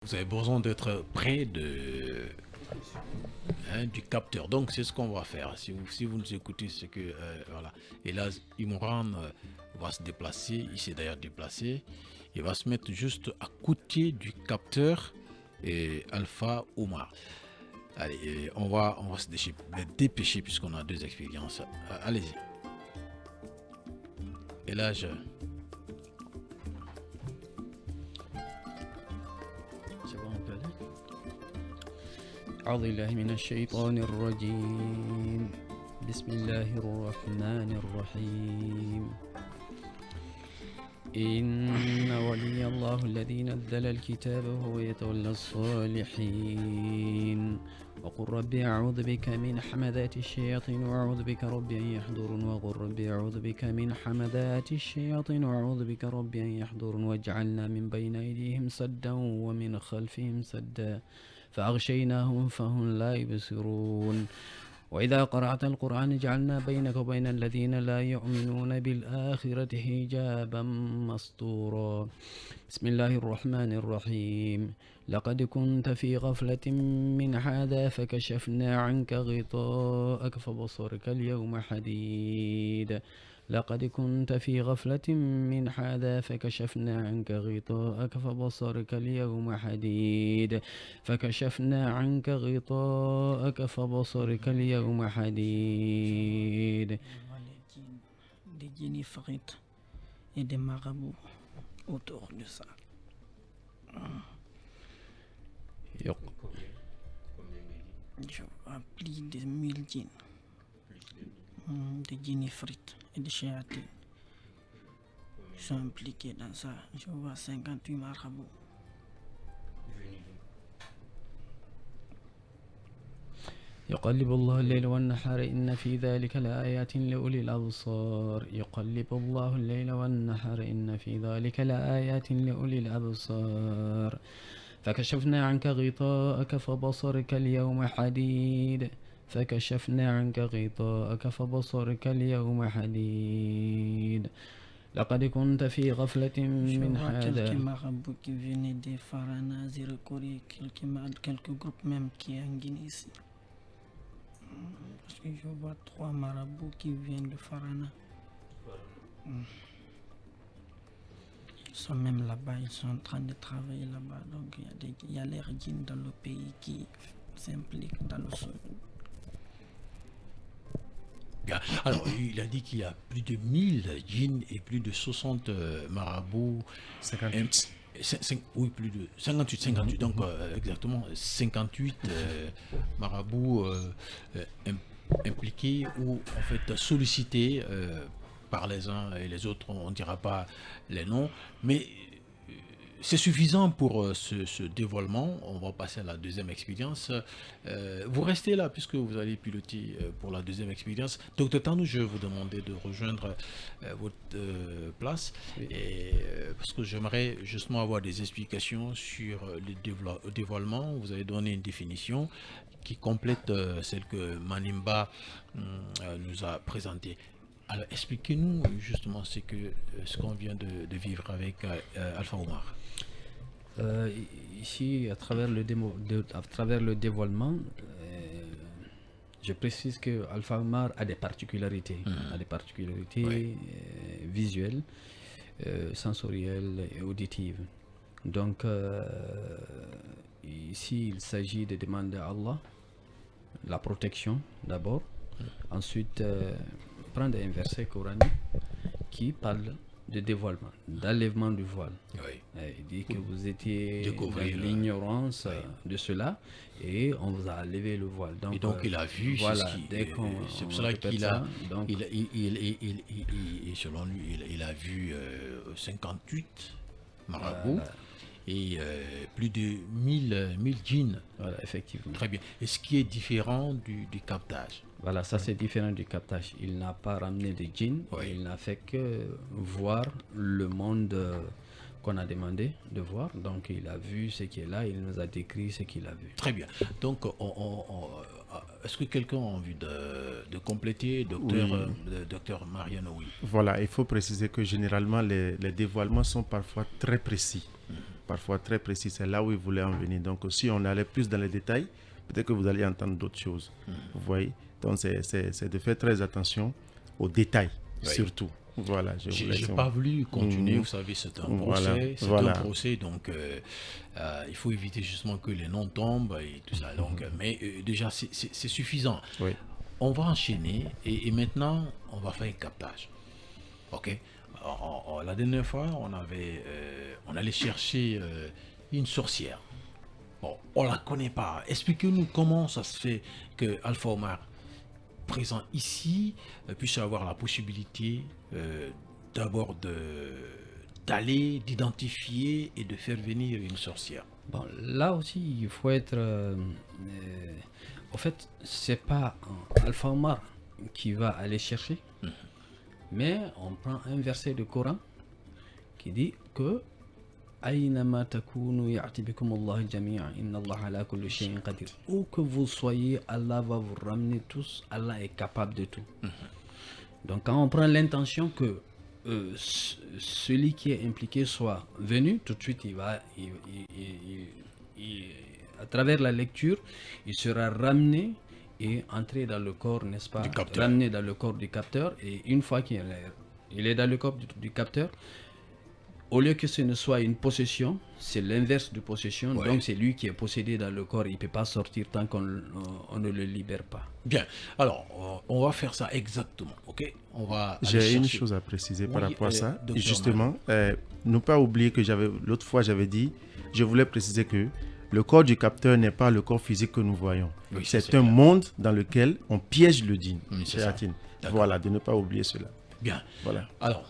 Vous avez besoin d'être près du capteur. Donc c'est ce qu'on va faire. Si vous nous écoutez, c'est que voilà. Et là, Imran va se déplacer. Il s'est d'ailleurs déplacé. Il va se mettre juste à côté du capteur et Alpha Omar. Allez, on va se dépêcher puisqu'on a deux expériences. Allez-y. Et là, c'est bon, on peut aller. أعوذ بالله من الشيطان الرجيم بسم الله الرحمن الرحيم إن ولي الله الذي نزل الكتاب وهو يتولى الصالحين وقل ربي أعوذ بك من حمذات الشياطين وأعوذ بك ربي أن يحضرون وقل ربي أعوذ بك من حمذات الشياطين وأعوذ بك ربي أن يحضرون واجعلنا من بين أيديهم سدا ومن خلفهم سدا فأغشيناهم فهم لا يبصرون وإذا قرأت القرآن جعلنا بينك وبين الذين لا يؤمنون بالآخرة حجابا مستورا بسم الله الرحمن الرحيم لقد كنت في غفلة من هذا فكشفنا عنك غطاءك فبصرك اليوم حديد لقد كنت في غفلة من هذا فكشفنا عنك غطاءك فبصرك اليوم حديد فكشفنا عنك غطاءك فبصرك اليوم حديد. Des génifrites et des marabouts autour de ça. Je vois plus de 1000 djinns, des génifrites et des chéatines. Ils sont impliqués dans ça. Je vois 58 marabouts. يقلب الله الليل والنهار إن في ذلك لآيات لأولي الأبصار يقلب الله الليل والنهار إن في ذلك لآيات لأولي الأبصار فكشفنا عنك غطاءك فبصرك اليوم حديد فكشفنا عنك غطاءك فبصرك اليوم حديد لقد كنت في غفلة من هذا. Quelques marabouts qui venaient des Farana, Zirikori, quelques groupes même qui en Guinée ici. Parce que je vois 3 marabouts qui viennent de Farana. Ils sont même là-bas, ils sont en train de travailler là-bas. Donc il y a les djinns dans le pays qui s'impliquent dans le sol. Bien. Alors, il a dit qu'il y a plus de 1000 djinns et plus de 60 marabouts. 58. Oui, plus de 58, donc exactement 58 marabouts impliqués ou en fait sollicités par les uns et les autres, on ne dira pas les noms, mais c'est suffisant pour ce dévoilement. On va passer à la deuxième expérience. Vous restez là puisque vous allez piloter pour la deuxième expérience. Docteur Tanou, je vais vous demander de rejoindre votre place et, parce que j'aimerais justement avoir des explications sur le dévoilement. Vous avez donné une définition qui complète celle que Manimba nous a présentée. Alors expliquez-nous justement ce qu'on vient de vivre avec Alpha Omar. Ici, à travers le dévoilement, je précise que Alpha Omar a des particularités, Oui. Visuelles, sensorielles et auditives. Donc, ici, il s'agit de demander à Allah la protection d'abord, ensuite prendre un verset coranique qui parle de dévoilement, d'enlèvement du voile. Oui. Il dit que vous étiez Découvrir, dans l'ignorance de cela et on vous a enlevé le voile. Et donc il a vu, voilà, c'est pour cela qu'il a, selon lui, il a vu 58 marabouts et plus de 1000 djinns. Voilà, effectivement. Très bien. Et ce qui est différent du captage. Voilà, ça c'est différent du captage. Il n'a pas ramené de djinns, il n'a fait que voir le monde qu'on a demandé de voir. Donc il a vu ce qui est là, il nous a décrit ce qu'il a vu. Très bien. Donc est-ce que quelqu'un a envie de compléter, docteur Mariano? Oui. Voilà, il faut préciser que généralement les dévoilements sont parfois très précis. parfois très précis. C'est là où il voulait en venir. Donc, si on allait plus dans les détails, peut-être que vous allez entendre d'autres choses. Vous voyez? Donc, c'est de faire très attention aux détails, surtout. Voilà, je n'ai pas voulu continuer, vous savez, c'est un procès, un procès, donc il faut éviter justement que les noms tombent et tout ça. Donc, mais déjà, c'est suffisant. Oui. On va enchaîner et maintenant, on va faire un captage. Ok. La dernière fois, on allait chercher une sorcière. Bon, on la connaît pas. Expliquez-nous comment ça se fait que Alpha Omar, présent ici, puisse avoir la possibilité d'abord d'aller, d'identifier et de faire venir une sorcière. Bon, là aussi, il faut être... en fait, c'est pas Alpha Omar qui va aller chercher, mais on prend un verset du Coran qui dit que où que vous soyez, Allah va vous ramener tous. Allah est capable de tout. Donc quand on prend l'intention que celui qui est impliqué soit venu, tout de suite à travers la lecture, il sera ramené et entré dans le corps, n'est-ce pas, ramené dans le corps du capteur. Et une fois qu'il est dans le corps du capteur, au lieu que ce ne soit une possession, c'est l'inverse de possession. Ouais. Donc c'est lui qui est possédé dans le corps. Il ne peut pas sortir tant qu'on ne le libère pas. Bien. Alors, on va faire ça exactement. Ok. J'ai une chose à préciser par rapport à ça. Et justement, ne pas oublier que l'autre fois, j'avais dit, je voulais préciser que le corps du capteur n'est pas le corps physique que nous voyons. Oui, c'est un monde dans lequel on piège le djinn. Voilà, de ne pas oublier cela. Bien. Voilà. Alors,